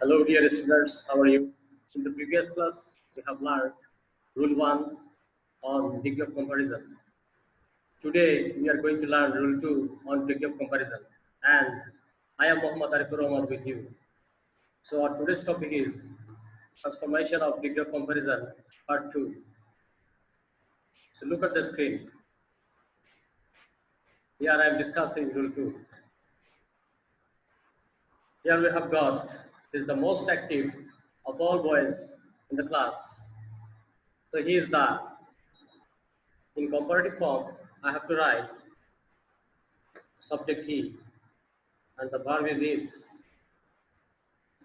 Hello, dear students. How are you? In the previous class, we have learned Rule 1 on degree of comparison. Today, we are going to learn Rule 2 on degree of comparison. And I am Muhammad Arifur Rahman with you. So, our today's topic is transformation of degree of comparison, part 2. So, look at the screen. Here I am discussing Rule 2. Here we have got is the most active of all boys in the class. So, he is the in comparative form, I have to write subject he and the verb is.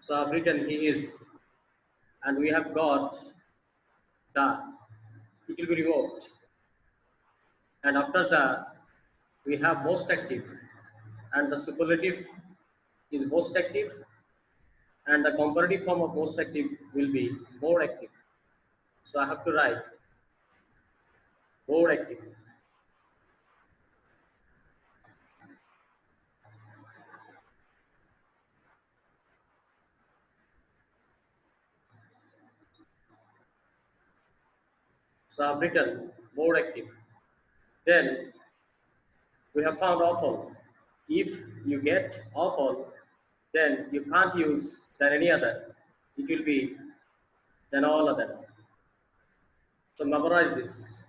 So I've written he is and we have got the, it will be revoked. And after that, we have most active and the superlative is most active and the comparative form of most active will be more active. So I have to write more active. So I've written more active. Then we have found awful. If you get awful, then you can't use than any other. It will be than all other. So memorize this.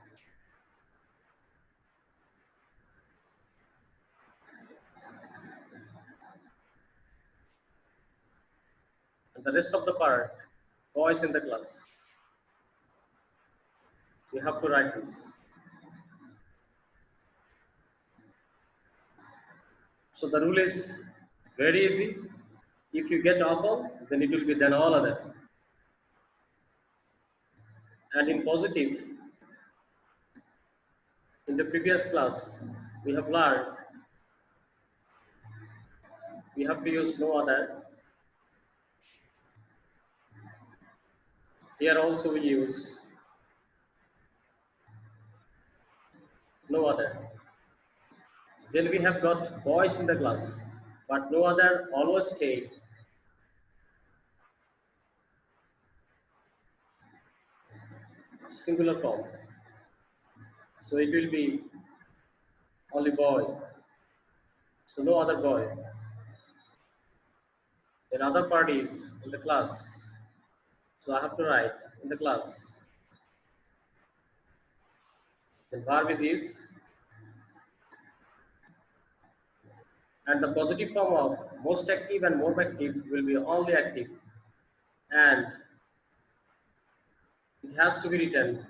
And the rest of the part, boys in the class. You have to write this. So the rule is very easy. If you get awful, then it will be than all other. And in positive, in the previous class, we have learned we have to use no other. Here also we use no other. Then we have got boys in the class, but no other always takes singular form. So it will be only boy. So no other boy. Then other parties in the class. So I have to write in the class. Then verb is and the positive form of most active and more active will be only active. And it has to be written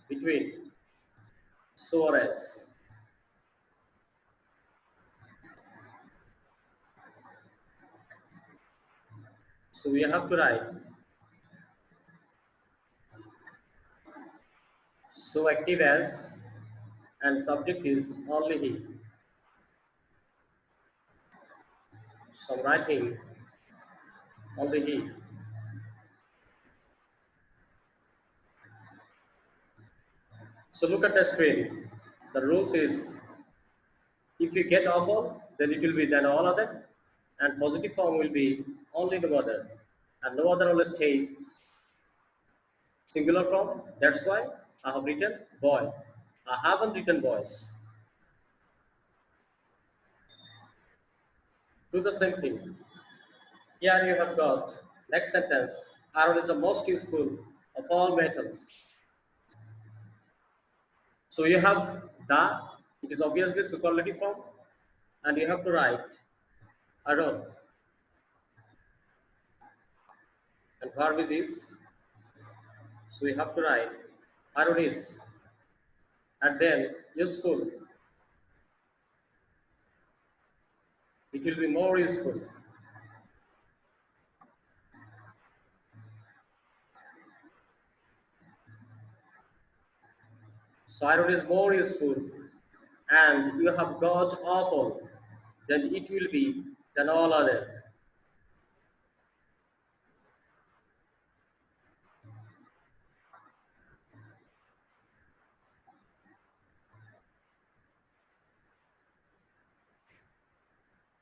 between so or as. So we have to write so active as and subject is only he. So I'm writing only he. So look at the screen. The rules is if you get awful, then it will be then all other, and positive form will be only no other, and no other always takes singular form. That's why I have written boy. I haven't written boys. Do the same thing. Here you have got next sentence. Iron is the most useful of all metals. So you have the, it is obviously superlative form, and you have to write iron. And verb is this. So you have to write iron is. And then useful. It will be more useful. So iron is more useful. And you have got awful. Then it will be than all other.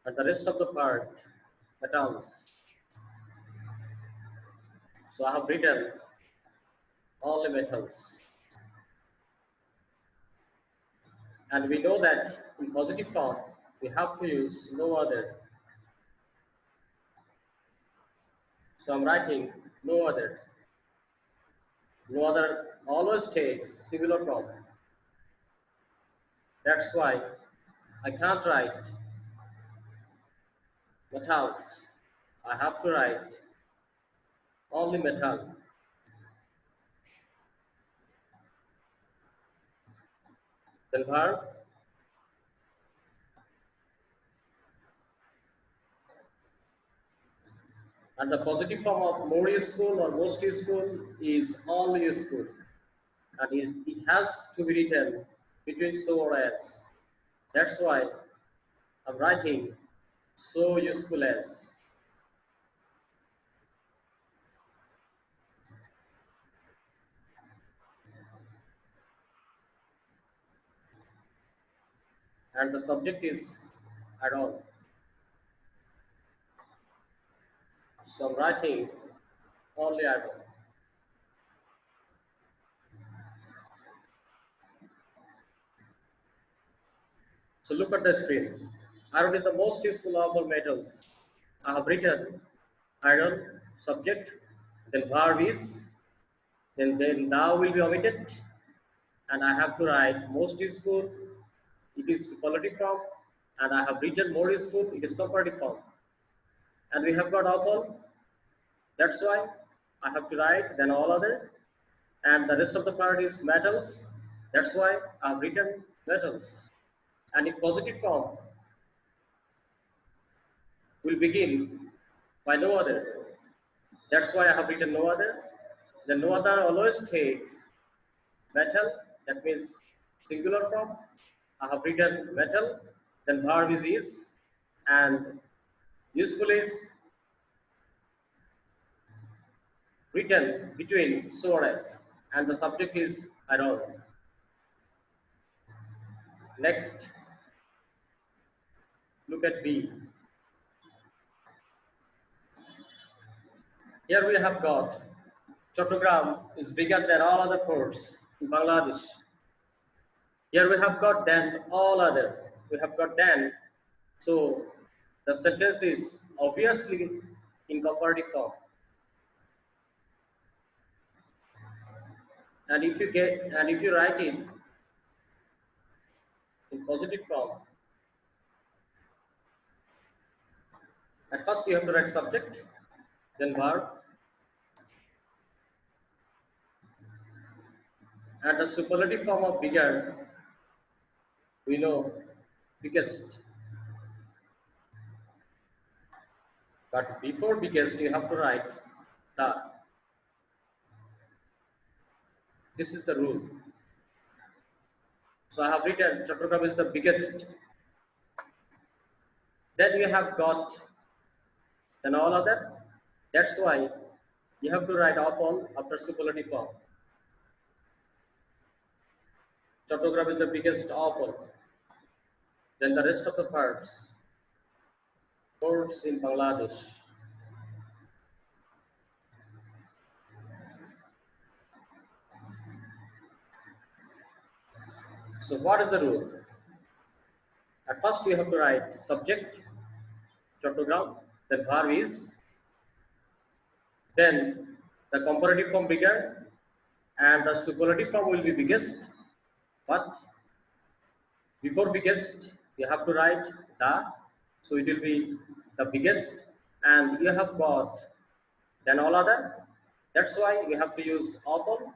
And the rest of the part, the terms. So I have written only metals. And we know that in positive form, we have to use no other. So I'm writing no other. No other always takes singular form. That's why I can't write metals. I have to write only metal. Then verb, and the positive form of more useful or most useful is all useful. And it has to be written between so or as. That's why I'm writing so useful as. And the subject is add on. So I'm writing only add on. So look at the screen. Iron is the most useful of all metals. I have written iron subject, then verb is, then thou will be omitted, and I have to write most useful, it is superlative form, and I have written more useful, it is comparative form. And we have got awful, that's why I have to write then all other, and the rest of the part is metals, that's why I have written metals. And in positive form will begin by no other. That's why I have written no other. The no other always takes metal, that means singular form. I have written metal, then verb is, and useful is written between so or as, and the subject is iron. Next, look at B. Here we have got Chattogram is bigger than all other ports in Bangladesh. Here we have got then all other. We have got then. So the sentence is obviously in comparative form. And if you write it in positive form, at first you have to write subject, then verb, and the superlative form of bigger, we know biggest. But before biggest, you have to write the. This is the rule. So I have written Chattogram is the biggest. Then you have got then all other. That's why you have to write off all after superlative form. Chattogram is the biggest of all. Then the rest of the parts, ports in Bangladesh. So what is the rule? At first you have to write subject, Chattogram, then verb is, then the comparative form bigger, and the superlative form will be biggest. But before biggest, you have to write the, so it will be the biggest, and you have got then all other. That's why you have to use awful.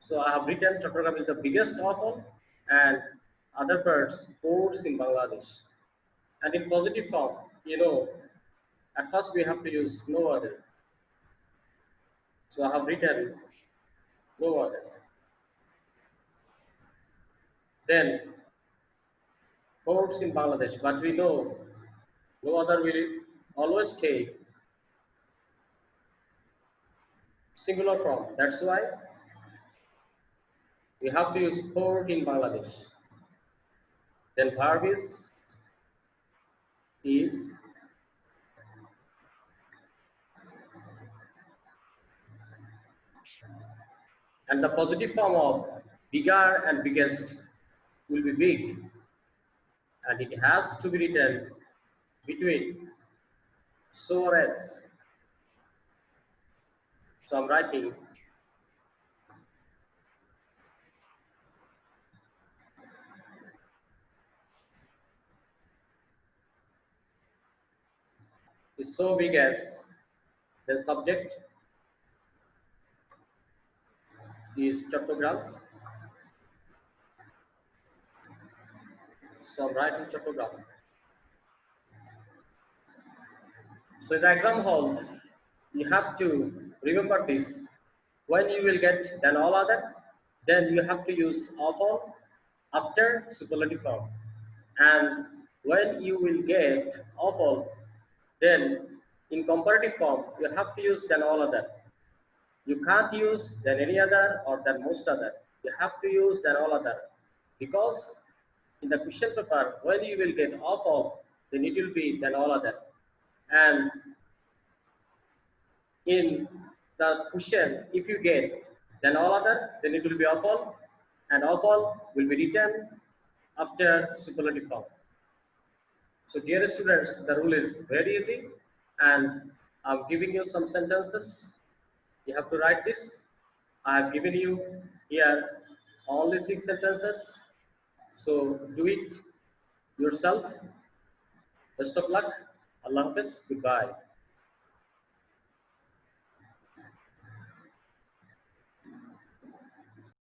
So I have written Chattogram is the biggest awful, and other parts ports in Bangladesh. And in positive form, at first we have to use no other. So I have written no other. Then ports in Bangladesh, but we know no other will always take singular form. That's why we have to use port in Bangladesh. Then verb is, And the positive form of bigger and biggest will be big, and it has to be written between so or as. So I'm writing is so big as the subject is cryptogram. So I'm writing cryptogram. So in the exam hall, you have to remember this. When you will get then all other, then you have to use of all after superlative form. And when you will get of all, then in comparative form, you have to use then all other. You can't use than any other or than most other. You have to use than all other. Because in the question paper, when you will get of all, then it will be than all other. And in the question, if you get then all other, then it will be of all, and of all will be written after superlative form. So dear students, the rule is very easy, and I'm giving you some sentences. You have to write this. I have given you here only 6 sentences. So do it yourself. Best of luck. Allah Hafiz. Goodbye.